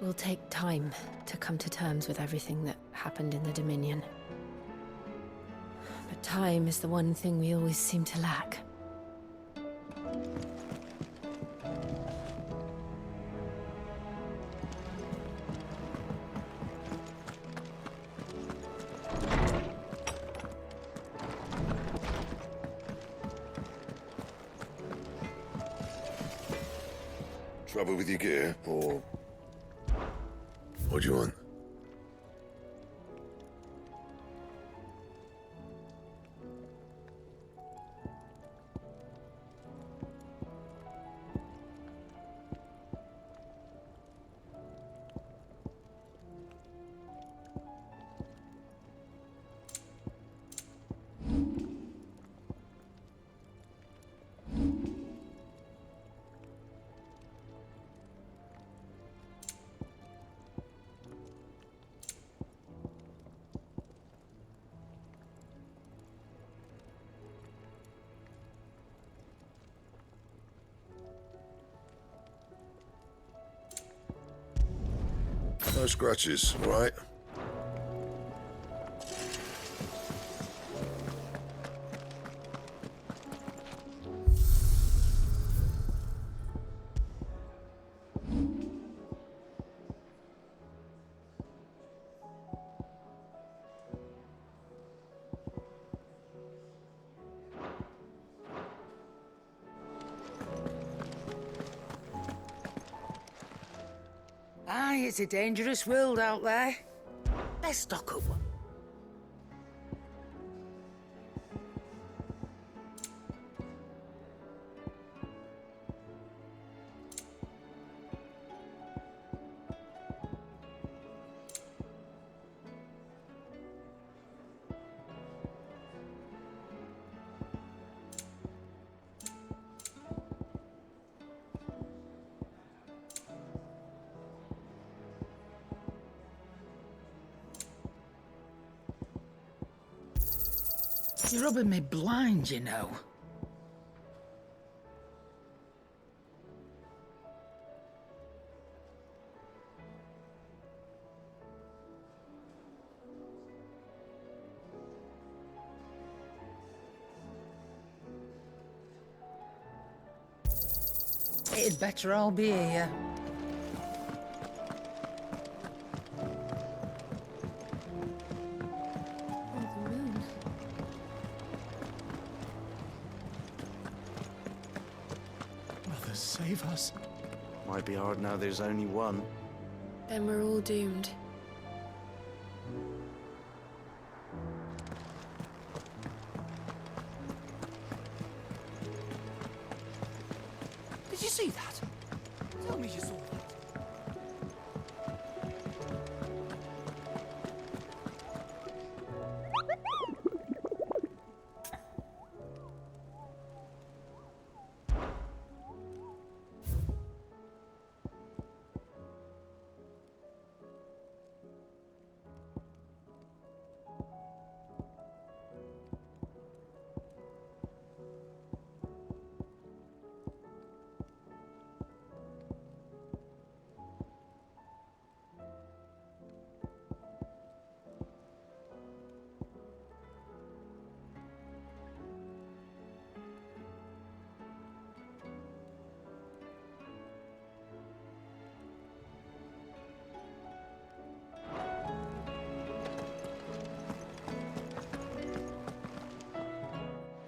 will take time to come to terms with everything that happened in the Dominion. But time is the one thing we always seem to lack. Trouble with your gear, or... what do you want? No scratches, right? Aye, it's a dangerous world out there. Let's stock up. You're rubbing me blind, you know. It'd better all be here. Save us. Might be hard now there's only one. Then we're all doomed. Did you see that? Tell me you saw that.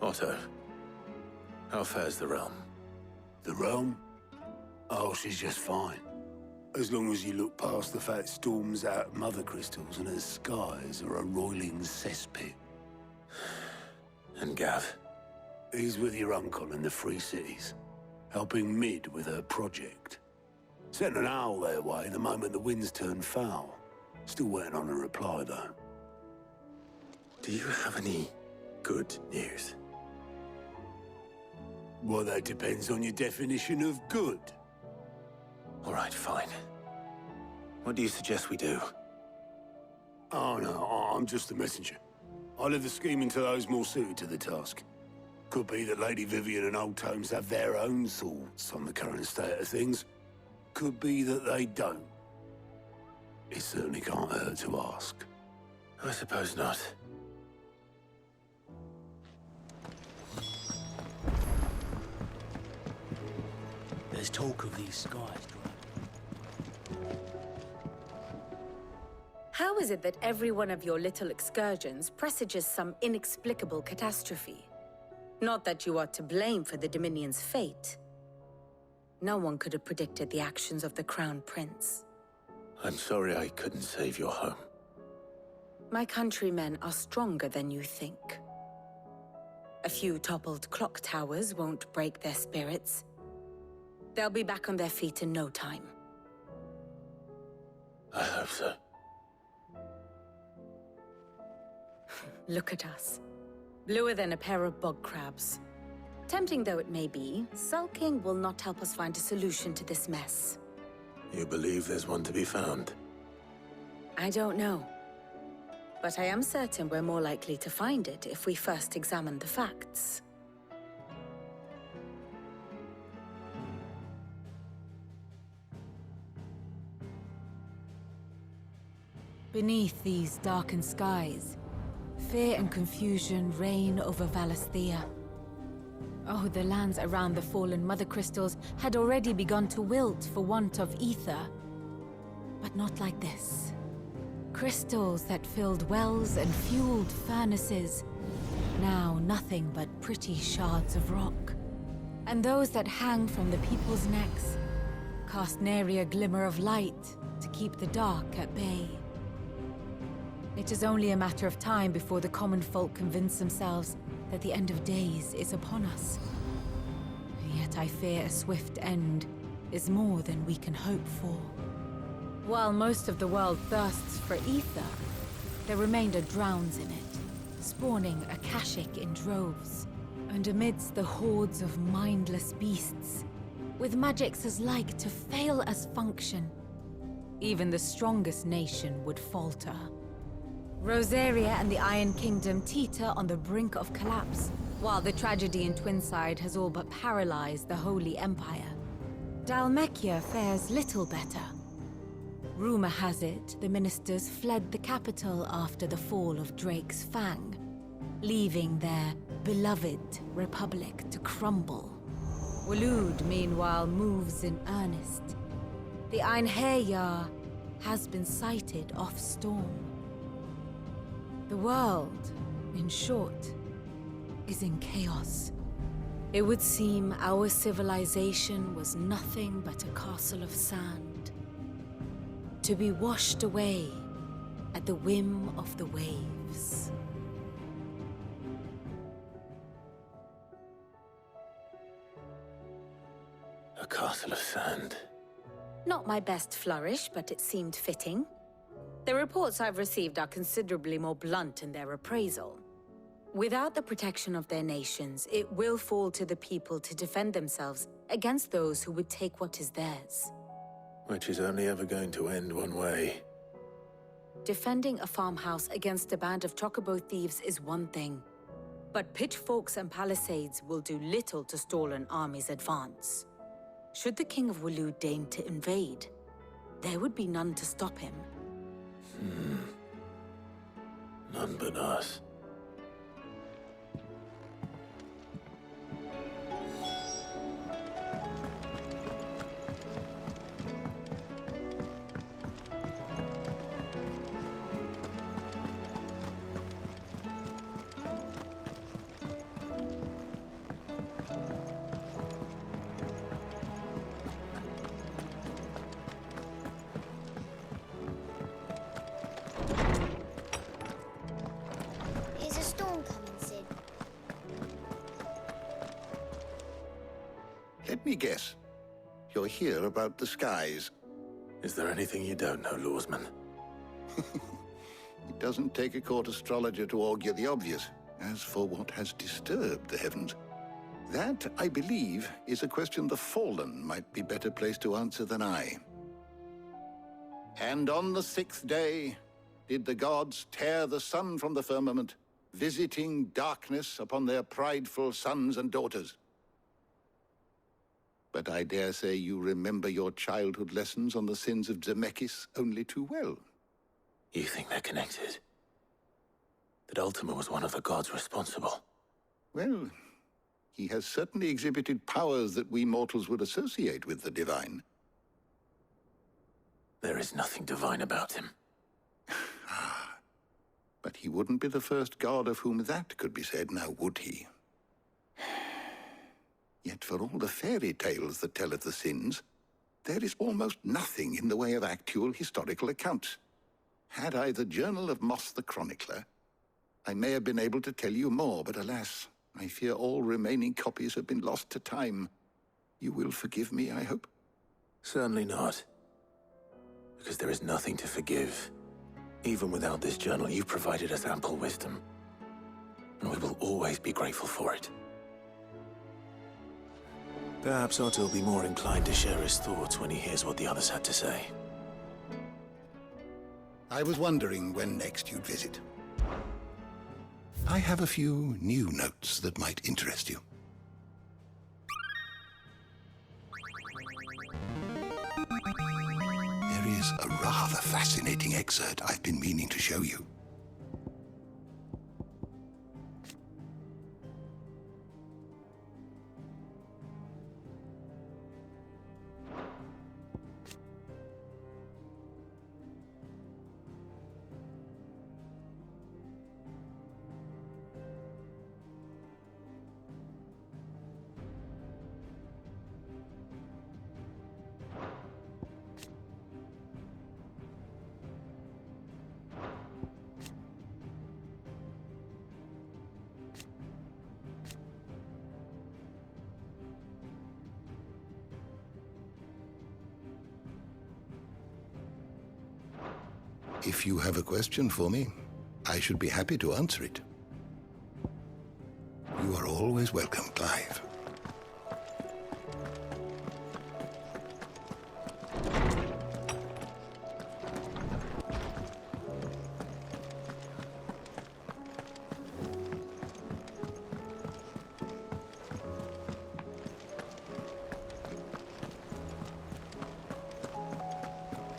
Otto, how fares the realm? The realm? Oh, she's just fine. As long as you look past the fat storms out mother crystals and her skies are a roiling cesspit. And Gav? He's with your uncle in the Free Cities, helping Mid with her project. Sent an owl their way the moment the winds turned foul. Still waiting on a reply, though. Do you have any good news? Well, that depends on your definition of good. All right, fine. What do you suggest we do? Oh, no, I'm just a messenger. I leave the scheming to those more suited to the task. Could be that Lady Vivian and Old Tomes have their own thoughts on the current state of things. Could be that they don't. It certainly can't hurt to ask. I suppose not. There's talk of these skies. How is it that every one of your little excursions presages some inexplicable catastrophe? Not that you are to blame for the Dominion's fate. No one could have predicted the actions of the Crown Prince. I'm sorry I couldn't save your home. My countrymen are stronger than you think. A few toppled clock towers won't break their spirits. They'll be back on their feet in no time. I hope so. Look at us. Bluer than a pair of bog crabs. Tempting though it may be, sulking will not help us find a solution to this mess. You believe there's one to be found? I don't know. But I am certain we're more likely to find it if we first examine the facts. Beneath these darkened skies, fear and confusion reign over Valisthea. Oh, the lands around the fallen Mother Crystals had already begun to wilt for want of ether. But not like this. Crystals that filled wells and fueled furnaces. Now nothing but pretty shards of rock. And those that hang from the people's necks cast nary a glimmer of light to keep the dark at bay. It is only a matter of time before the common folk convince themselves that the end of days is upon us. Yet I fear a swift end is more than we can hope for. While most of the world thirsts for ether, the remainder drowns in it, spawning Akashic in droves. And amidst the hordes of mindless beasts, with magics as like to fail as function, even the strongest nation would falter. Rosaria and the Iron Kingdom teeter on the brink of collapse, while the tragedy in Twinside has all but paralyzed the Holy Empire. Dalmekia fares little better. Rumor has it the ministers fled the capital after the fall of Drake's Fang, leaving their beloved republic to crumble. Waloed, meanwhile, moves in earnest. The Einherjar has been sighted off-storm. The world, in short, is in chaos. It would seem our civilization was nothing but a castle of sand, to be washed away at the whim of the waves. A castle of sand. Not my best flourish, but it seemed fitting. The reports I've received are considerably more blunt in their appraisal. Without the protection of their nations, it will fall to the people to defend themselves against those who would take what is theirs. Which is only ever going to end one way. Defending a farmhouse against a band of chocobo thieves is one thing, but pitchforks and palisades will do little to stall an army's advance. Should the King of Waloed deign to invade, there would be none to stop him. None but us. Is a storm coming, Sid? Let me guess. You're here about the skies. Is there anything you don't know, Lawsman? It doesn't take a court astrologer to augur the obvious. As for what has disturbed the heavens, that, I believe, is a question the Fallen might be better placed to answer than I. And on the 6th day did the gods tear the sun from the firmament, visiting darkness upon their prideful sons and daughters. But I dare say you remember your childhood lessons on the sins of Zemeckis only too well. You think they're connected? That Ultima was one of the gods responsible? Well, he has certainly exhibited powers that we mortals would associate with the divine. There is nothing divine about him. But he wouldn't be the first god of whom that could be said, now would he? Yet for all the fairy tales that tell of the sins, there is almost nothing in the way of actual historical accounts. Had I the Journal of Moss the Chronicler, I may have been able to tell you more, but alas, I fear all remaining copies have been lost to time. You will forgive me, I hope? Certainly not. Because there is nothing to forgive. Even without this journal, you've provided us ample wisdom. And we will always be grateful for it. Perhaps Otto will be more inclined to share his thoughts when he hears what the others had to say. I was wondering when next you'd visit. I have a few new notes that might interest you. There is a rather fascinating excerpt I've been meaning to show you. If you have a question for me, I should be happy to answer it. You are always welcome, Clive.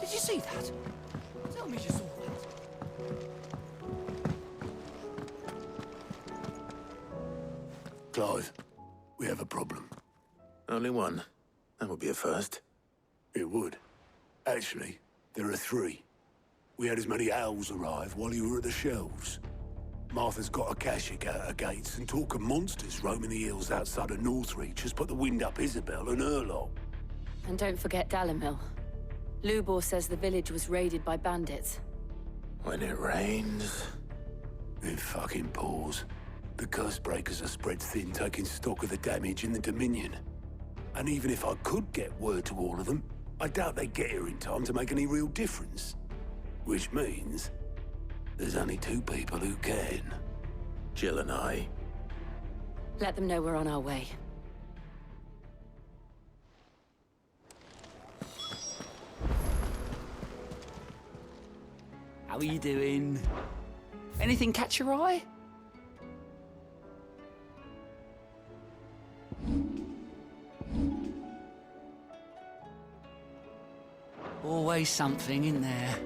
Did you see that? Tell me you saw that. Clive, we have a problem. Only one. That would be a first. It would. Actually, there are three. We had as many owls arrive while you were at the shelves. Martha's got a Akashic out her gates, and talk of monsters roaming the hills outside of Northreach has put the wind up Isabel and her lot. And don't forget Dalimil. Lubor says the village was raided by bandits. When it rains... It fucking pours. The curse breakers are spread thin, taking stock of the damage in the Dominion. And even if I could get word to all of them, I doubt they'd get here in time to make any real difference. Which means there's only two people who can. Jill and I. Let them know we're on our way. How are you doing? Anything catch your eye? Always something in there.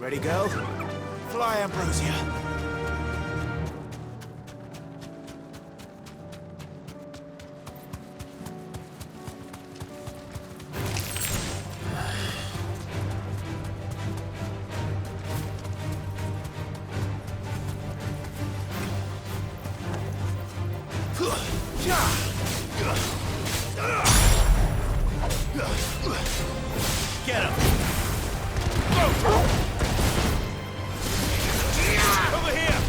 Ready, girl? Fly, Ambrosia. Get him! Over here!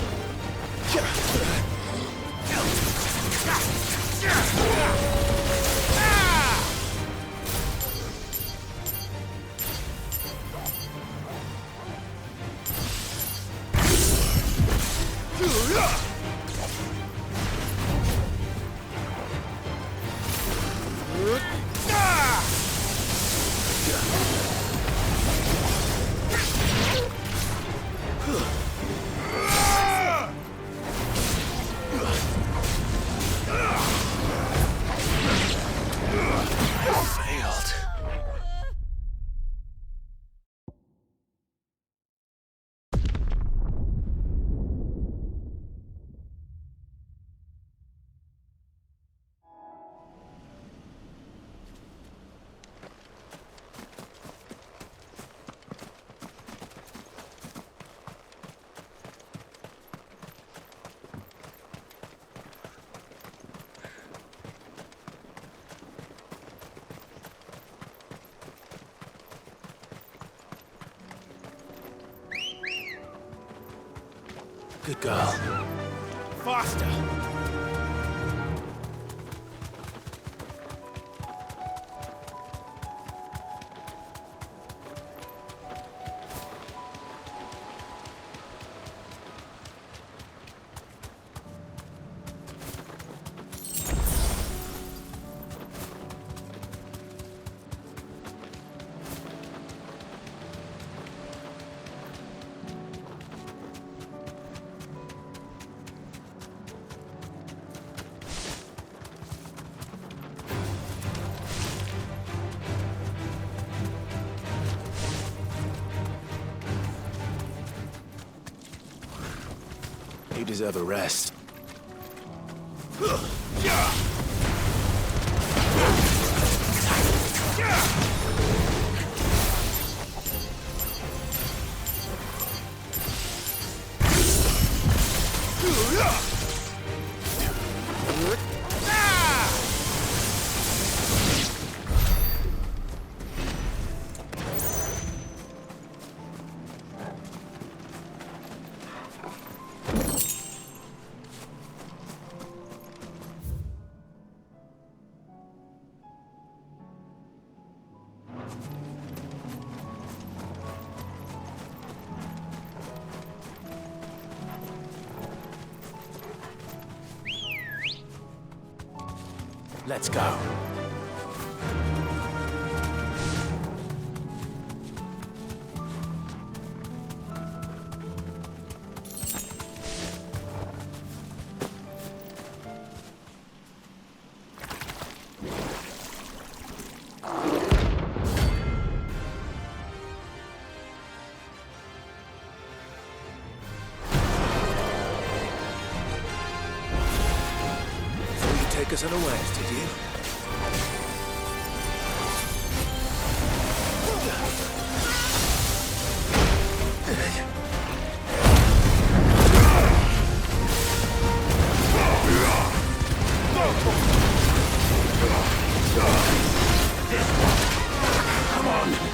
Good girl. Faster! You deserve a rest. Let's go. Take us unawares, did you? Come on!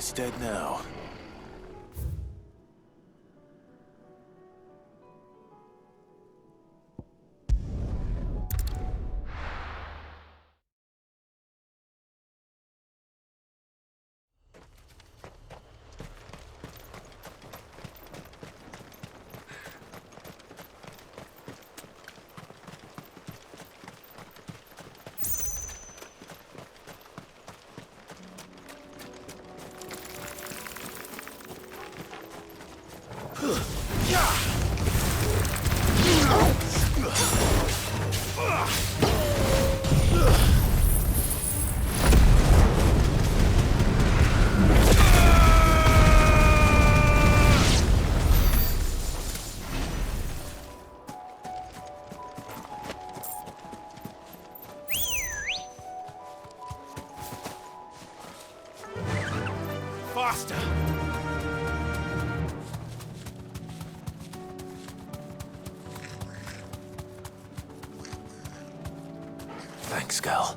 It's dead now. Faster! Thanks, Gal.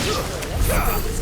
Let's